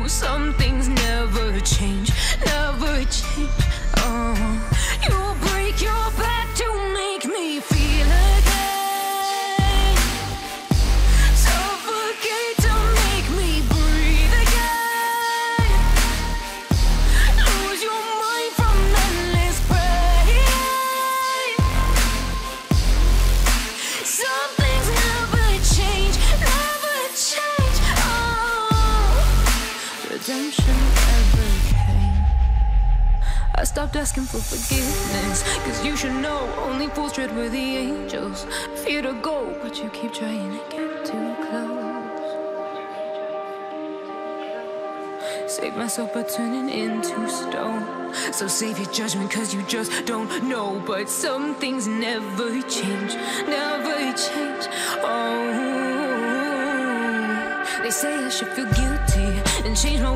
some things never change, never change. You break your back to make me feel again, suffocate to make me breathe again, lose your mind from endless pain. Some things never change, never change. Redemption ever came. I stopped asking for forgiveness, cause you should know only fools tread where the angels fear to go, but you keep trying to get too close. Save myself by turning into stone. So save your judgment cause you just don't know. But some things never change, never change. They say I should feel guilty and change my